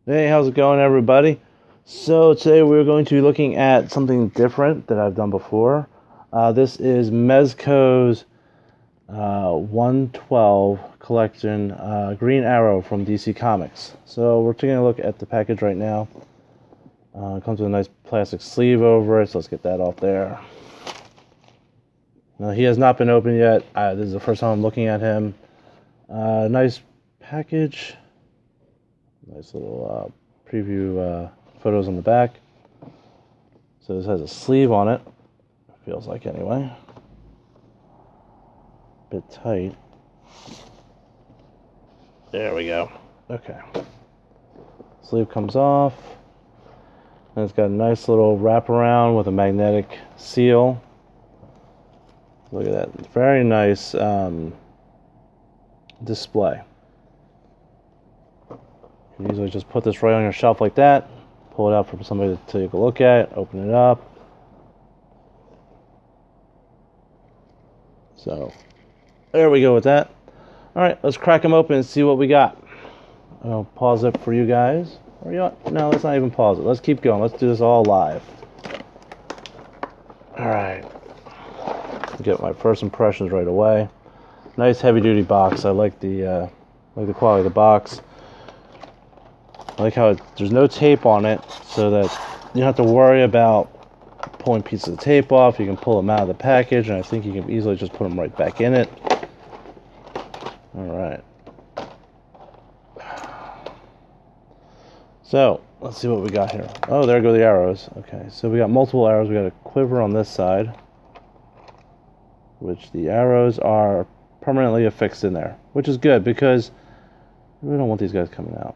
Hey, how's it going, everybody? So today we're going to be looking at something different that I've done before. This is Mezco's 112 collection, Green Arrow from DC Comics. So we're taking a look at the package right now. It comes with a nice plastic sleeve over it, so let's get that off there. Now, he has not been opened yet. This is the first time I'm looking at him. Nice package. Nice little preview photos on the back. So this has a sleeve on it. Feels like anyway. Bit tight. There we go. Okay. Sleeve comes off. And it's got a nice little wraparound with a magnetic seal. Look at that. Very nice display. You can easily just put this right on your shelf like that. Pull it out for somebody to take a look at. Open it up. So, there we go with that. Alright, let's crack them open and see what we got. I'll pause it for you guys. Or you know what? No, let's not even pause it. Let's keep going. Let's do this all live. Alright. Get my first impressions right away. Nice heavy-duty box. I like the quality of the box. I like how there's no tape on it, so that you don't have to worry about pulling pieces of tape off. You can pull them out of the package, and I think you can easily just put them right back in it. Alright. So, let's see what we got here. Oh, there go the arrows. Okay, so we got multiple arrows. We got a quiver on this side, which the arrows are permanently affixed in there, which is good because we don't want these guys coming out.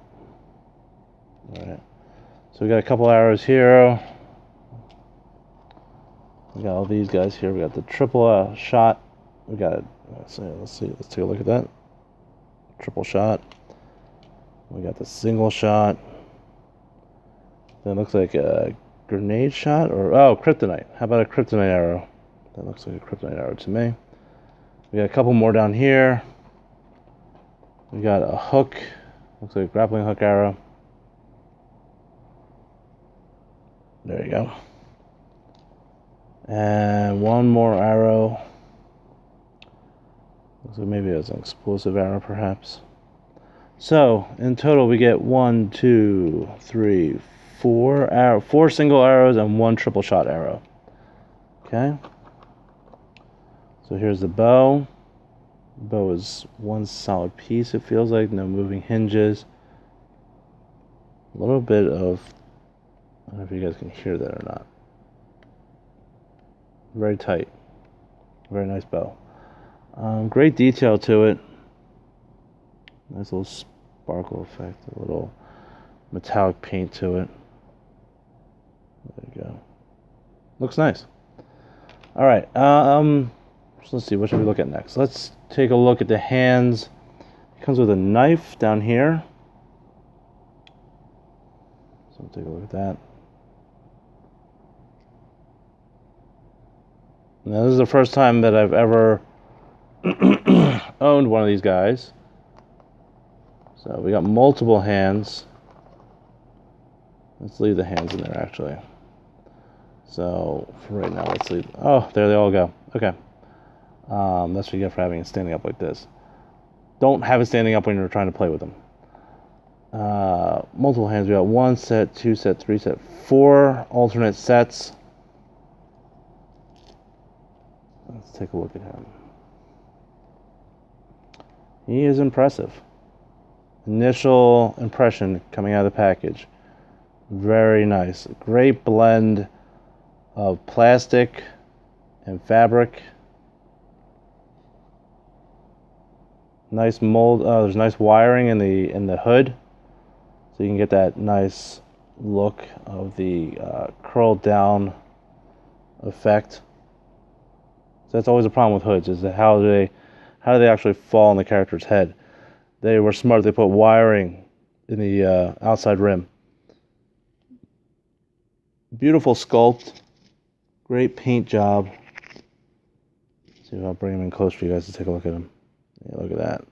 Alright, so we got a couple arrows here. We got all these guys here. We got the triple shot. We got it. Let's see. Let's take a look at that. Triple shot. We got the single shot. That looks like a grenade shot, or kryptonite. How about a kryptonite arrow? That looks like a kryptonite arrow to me. We got a couple more down here. We got a hook. Looks like a grappling hook arrow. There you go. And one more arrow. Looks like maybe it's an explosive arrow, perhaps. So, in total, we get 1, 2, 3, 4 4 single arrows and 1 triple shot arrow. Okay. So here's the bow. The bow is one solid piece, it feels like. No moving hinges. A little bit of... I don't know if you guys can hear that or not. Very tight. Very nice bow. Great detail to it. Nice little sparkle effect. A little metallic paint to it. There you go. Looks nice. Alright. So let's see. What should we look at next? Let's take a look at the hands. It comes with a knife down here. So we'll take a look at that. Now, this is the first time that I've ever owned one of these guys. So we got multiple hands. Let's leave the hands in there, actually. So for right now, let's leave... Oh, there they all go. Okay. That's what you get for having it standing up like this. Don't have it standing up when you're trying to play with them. Multiple hands. We got 1 set, 2 set, 3 set, 4 alternate sets. Let's take a look at him. He is impressive. Initial impression coming out of the package. Very nice. Great blend of plastic and fabric. Nice mold. There's nice wiring in the hood, so you can get that nice look of the curled down effect. So that's always a problem with hoods, is that how do they actually fall on the character's head? They were smart. They put wiring in the outside rim. Beautiful sculpt. Great paint job. See if I'll bring him in close for you guys to take a look at him. Yeah, look at that.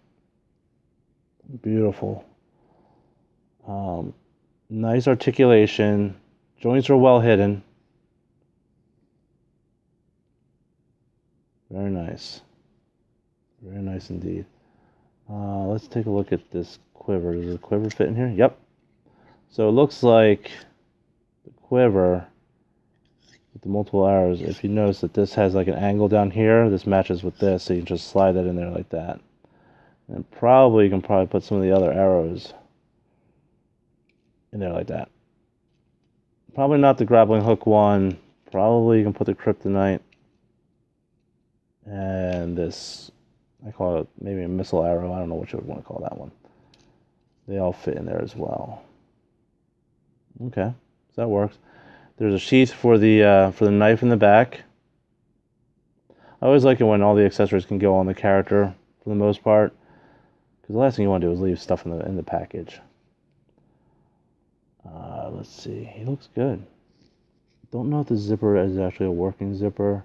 Beautiful. Nice articulation. Joints are well hidden. Very nice. Very nice indeed. Let's take a look at this quiver. Does the quiver fit in here? Yep. So it looks like the quiver with the multiple arrows, if you notice that this has like an angle down here, this matches with this, so you can just slide that in there like that. And you can probably put some of the other arrows in there like that. Probably not the grappling hook one. Probably you can put the kryptonite and this, I call it maybe a missile arrow. I don't know what you would want to call that one. They all fit in there as well. Okay, so that works. There's a sheath for the knife in the back. I always like it when all the accessories can go on the character for the most part, because the last thing you want to do is leave stuff in the package. Let's see. He looks good. Don't know if the zipper is actually a working zipper.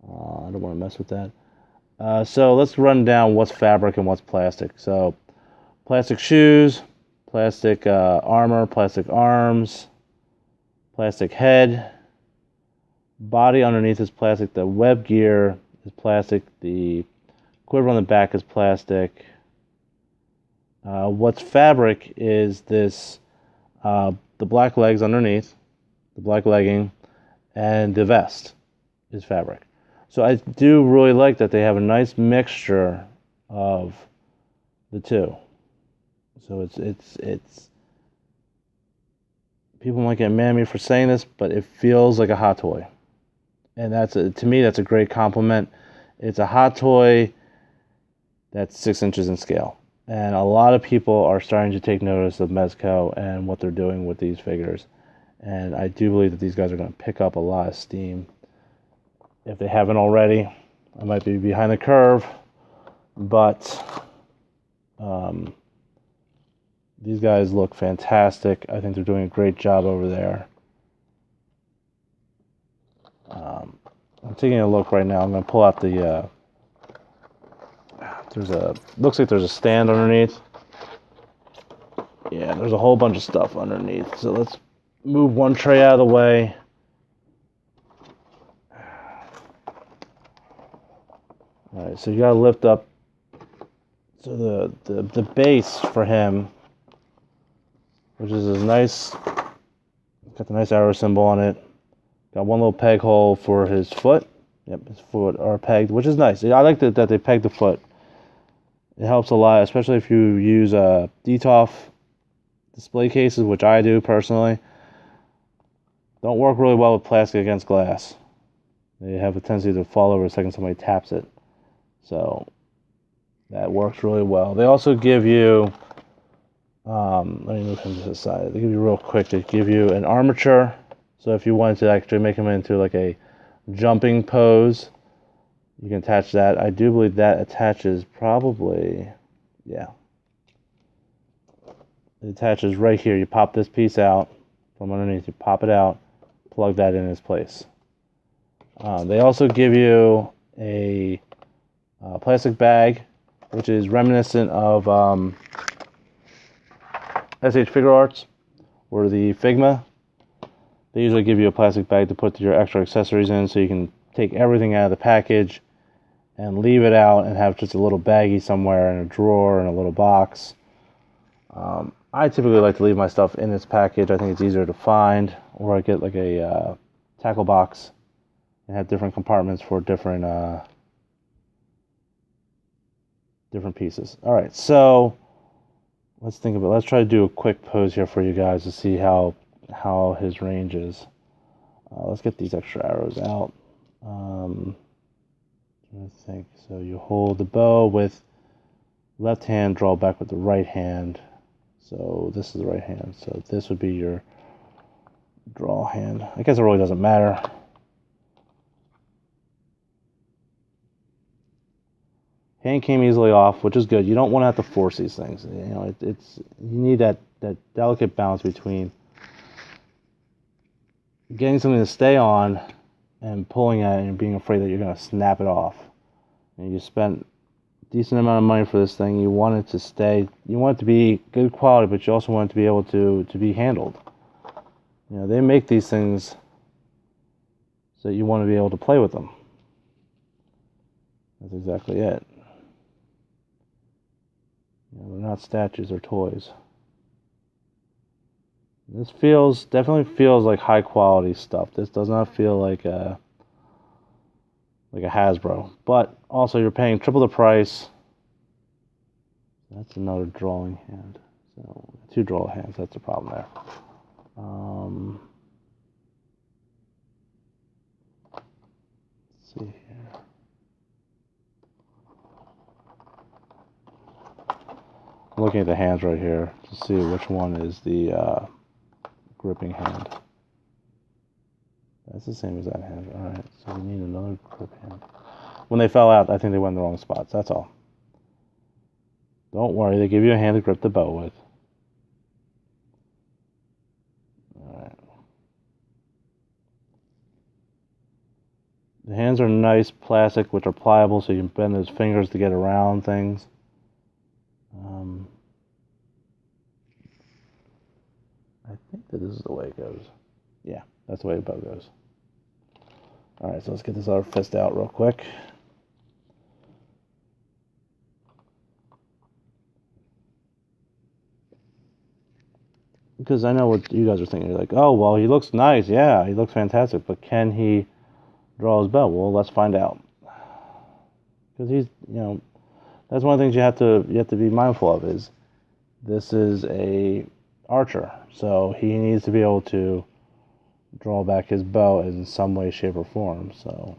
I don't want to mess with that. So let's run down what's fabric and what's plastic. So plastic shoes, plastic armor, plastic arms, plastic head. Body underneath is plastic. The web gear is plastic. The quiver on the back is plastic. What's fabric is this, the black legs underneath, the black legging, and the vest is fabric. So I do really like that they have a nice mixture of the two. So it's people might get mad at me for saying this, but it feels like a hot toy. And to me, that's a great compliment. It's a hot toy that's 6 inches in scale. And a lot of people are starting to take notice of Mezco and what they're doing with these figures. And I do believe that these guys are going to pick up a lot of steam. If they haven't already, I might be behind the curve. But these guys look fantastic. I think they're doing a great job over there. I'm taking a look right now. I'm going to pull out the... looks like there's a stand underneath. Yeah, there's a whole bunch of stuff underneath. So let's move one tray out of the way. Alright, so you gotta lift up. So the base for him, which is a nice, got the nice arrow symbol on it. Got one little peg hole for his foot. Yep, his foot are pegged, which is nice. I like that they pegged the foot. It helps a lot, especially if you use DTOF display cases, which I do personally. Don't work really well with plastic against glass. They have a tendency to fall over the second somebody taps it. So that works really well. They also give you, let me move him to the side. They give you real quick. They give you an armature. So if you wanted to actually make him into like a jumping pose, you can attach that. I do believe that attaches probably, yeah. It attaches right here. You pop this piece out from underneath. You pop it out, plug that in its place. They also give you a plastic bag, which is reminiscent of SH Figure Arts or the Figma. They usually give you a plastic bag to put your extra accessories in, so you can take everything out of the package and leave it out and have just a little baggie somewhere in a drawer in a little box. I typically like to leave my stuff in this package. I think it's easier to find, or I get like a tackle box and have different compartments for different pieces. All right, so let's try to do a quick pose here for you guys to see how his range is. Let's get these extra arrows out. I think so. You hold the bow with left hand, draw back with the right hand. So this is the right hand. So this would be your draw hand. I guess it really doesn't matter. Hand came easily off, which is good. You don't want to have to force these things. You know, you need that delicate balance between getting something to stay on and pulling at it and being afraid that you're going to snap it off. And you spent decent amount of money for this thing. You want it to stay, you want it to be good quality, but you also want it to be able to be handled. You know, they make these things so you want to be able to play with them. That's exactly it. You know, they're not statues, they're toys. This definitely feels like high quality stuff. This does not feel like a Hasbro. But also you're paying triple the price. That's another drawing hand. So 2 draw hands, that's the problem there. Let's see here. I'm looking at the hands right here to see which one is the gripping hand. That's the same as that hand. Alright, so we need another grip hand. When they fell out, I think they went in the wrong spots, that's all. Don't worry, they give you a hand to grip the bow with. Alright. The hands are nice plastic, which are pliable, so you can bend those fingers to get around things. I think that this is the way it goes. Yeah, that's the way the bow goes. Alright, so let's get this other fist out real quick. Because I know what you guys are thinking. You're like, oh, well, he looks nice. Yeah, he looks fantastic. But can he draw his bow? Well, let's find out. Because he's, you know, that's one of the things you have to be mindful of is this is a archer. So he needs to be able to draw back his bow in some way, shape, or form. So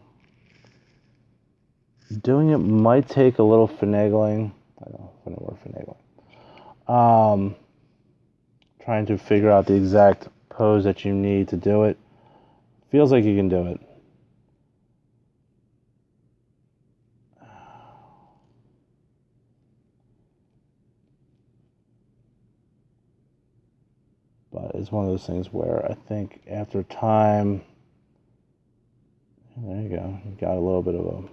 doing it might take a little finagling. I don't know if I know the word finagling. Trying to figure out the exact pose that you need to do it. Feels like you can do it. But it's one of those things where I think after time, there you go, you got a little bit of a,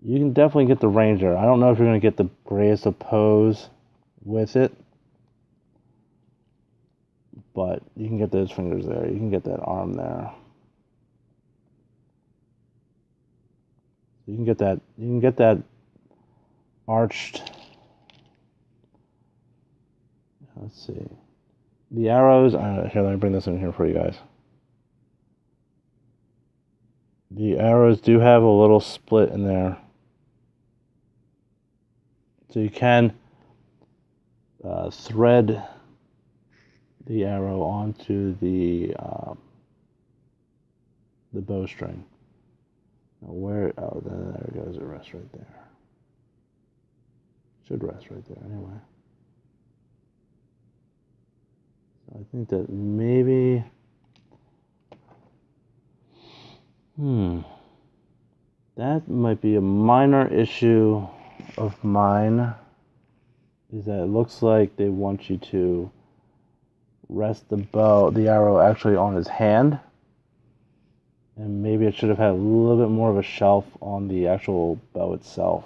you can definitely get the range there. I don't know if you're going to get the greatest of pose with it, but you can get those fingers there. You can get that arm there. You can get that arched. Let's see. The arrows, here, let me bring this in here for you guys. The arrows do have a little split in there. So you can thread the arrow onto the bowstring. Now where, oh, there it goes, it rests right there. Should rest right there anyway. I think that maybe, that might be a minor issue of mine, is that it looks like they want you to rest the arrow actually on his hand, and maybe it should have had a little bit more of a shelf on the actual bow itself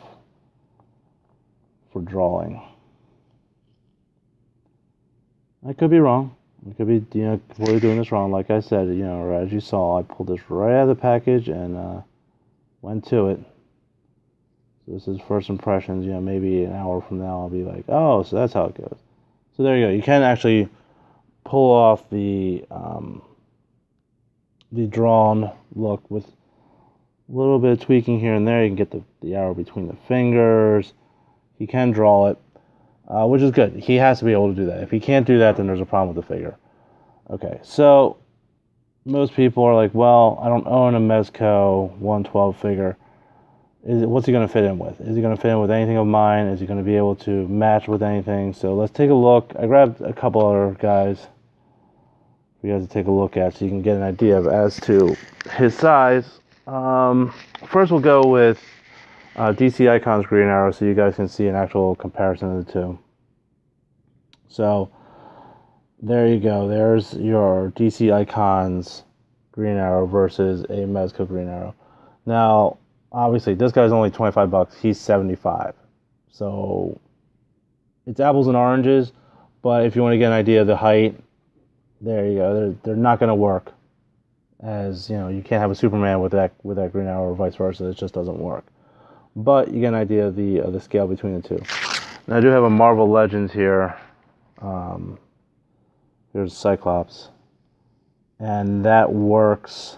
for drawing. I could be wrong. I could be, completely doing this wrong. Like I said, or as you saw, I pulled this right out of the package and went to it. So this is first impressions. Maybe an hour from now I'll be like, oh, so that's how it goes. So there you go. You can actually pull off the drawn look with a little bit of tweaking here and there. You can get the arrow between the fingers. He can draw it. Which is good. He has to be able to do that. If he can't do that, then there's a problem with the figure. Okay, so most people are like, well, I don't own a Mezco 112 figure. What's he going to fit in with? Is he going to fit in with anything of mine? Is he going to be able to match with anything? So let's take a look. I grabbed a couple other guys for you guys to take a look at so you can get an idea of as to his size. First, we'll go with DC Icons Green Arrow so you guys can see an actual comparison of the two. So there you go. There's your DC Icons Green Arrow versus a Mezco Green Arrow. Now, obviously this guy's only $25. He's 75. So it's apples and oranges. But if you want to get an idea of the height, there you go. They're not going to work. As you know, you can't have a Superman with that Green Arrow or vice versa. It just doesn't work. But you get an idea of the scale between the two. Now I do have a Marvel Legends here. Here's Cyclops, and that works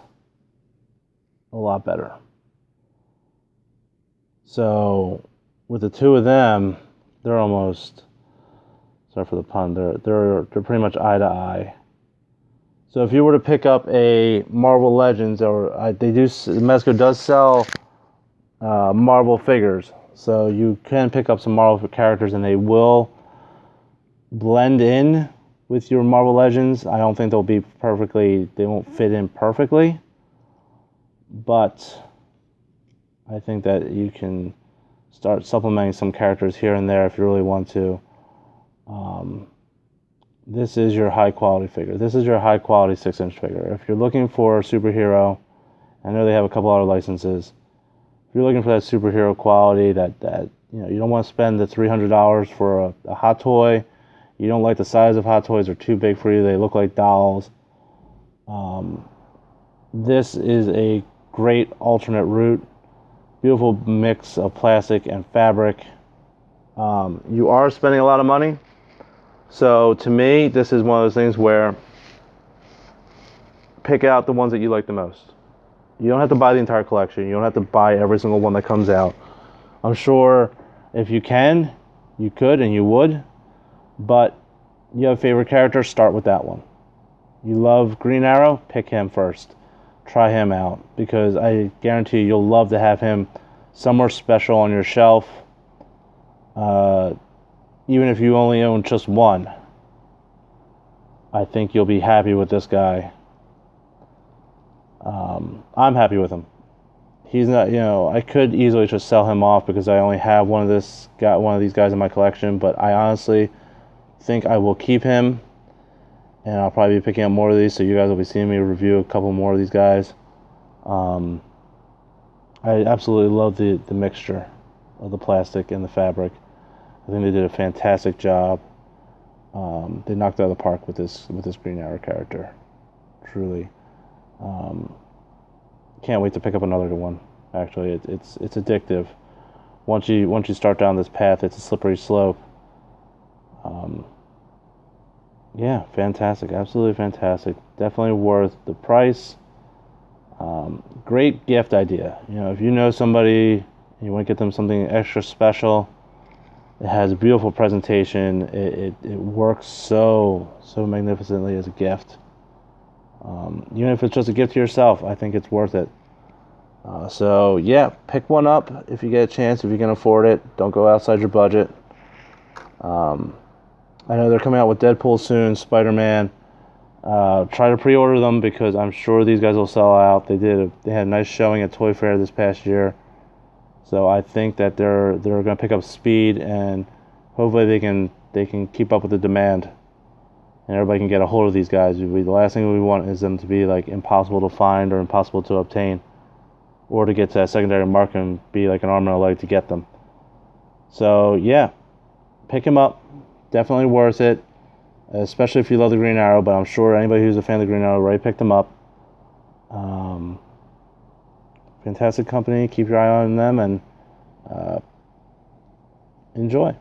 a lot better. So with the two of them, they're almost, sorry for the pun, they're pretty much eye to eye. So if you were to pick up a Marvel Legends, or Mezco does sell Marvel figures, so you can pick up some Marvel characters and they will blend in with your Marvel Legends. I don't think they won't fit in perfectly, but I think that you can start supplementing some characters here and there if you really want to. This is your high quality figure. This is your high quality 6-inch figure. If you're looking for a superhero, I know they have a couple other licenses. If you're looking for that superhero quality, that you don't want to spend the $300 for a hot toy. You don't like the size of hot toys; they're too big for you. They look like dolls. This is a great alternate route. Beautiful mix of plastic and fabric. You are spending a lot of money. So to me, this is one of those things where pick out the ones that you like the most. You don't have to buy the entire collection. You don't have to buy every single one that comes out. I'm sure if you can, you could and you would. But you have a favorite character, start with that one. You love Green Arrow, pick him first. Try him out, because I guarantee you'll love to have him somewhere special on your shelf. Even if you only own just one, I think you'll be happy with this guy. I'm happy with him. He's not, I could easily just sell him off because I only have one of these guys in my collection, but I honestly think I will keep him, and I'll probably be picking up more of these, so you guys will be seeing me review a couple more of these guys. I absolutely love the mixture of the plastic and the fabric. I think they did a fantastic job. They knocked it out of the park with this Green Arrow character. Truly. Can't wait to pick up another one. Actually, it's addictive. Once you start down this path, it's a slippery slope. Yeah, fantastic. Absolutely fantastic. Definitely worth the price. Great gift idea. If you know somebody and you want to get them something extra special, it has a beautiful presentation. It works so magnificently as a gift. Even if it's just a gift to yourself, I think it's worth it. So yeah, pick one up if you get a chance, if you can afford it. Don't go outside your budget. I know they're coming out with Deadpool soon, Spider-Man. Try to pre-order them because I'm sure these guys will sell out. They had a nice showing at Toy Fair this past year. So I think that they're going to pick up speed, and hopefully they can keep up with the demand, and everybody can get a hold of these guys. The last thing we want is them to be like impossible to find or impossible to obtain, or to get to that secondary market and be like an arm and a leg to get them. So yeah, pick them up. Definitely worth it, especially if you love the Green Arrow. But I'm sure anybody who's a fan of the Green Arrow already picked them up. Fantastic company. Keep your eye on them and enjoy.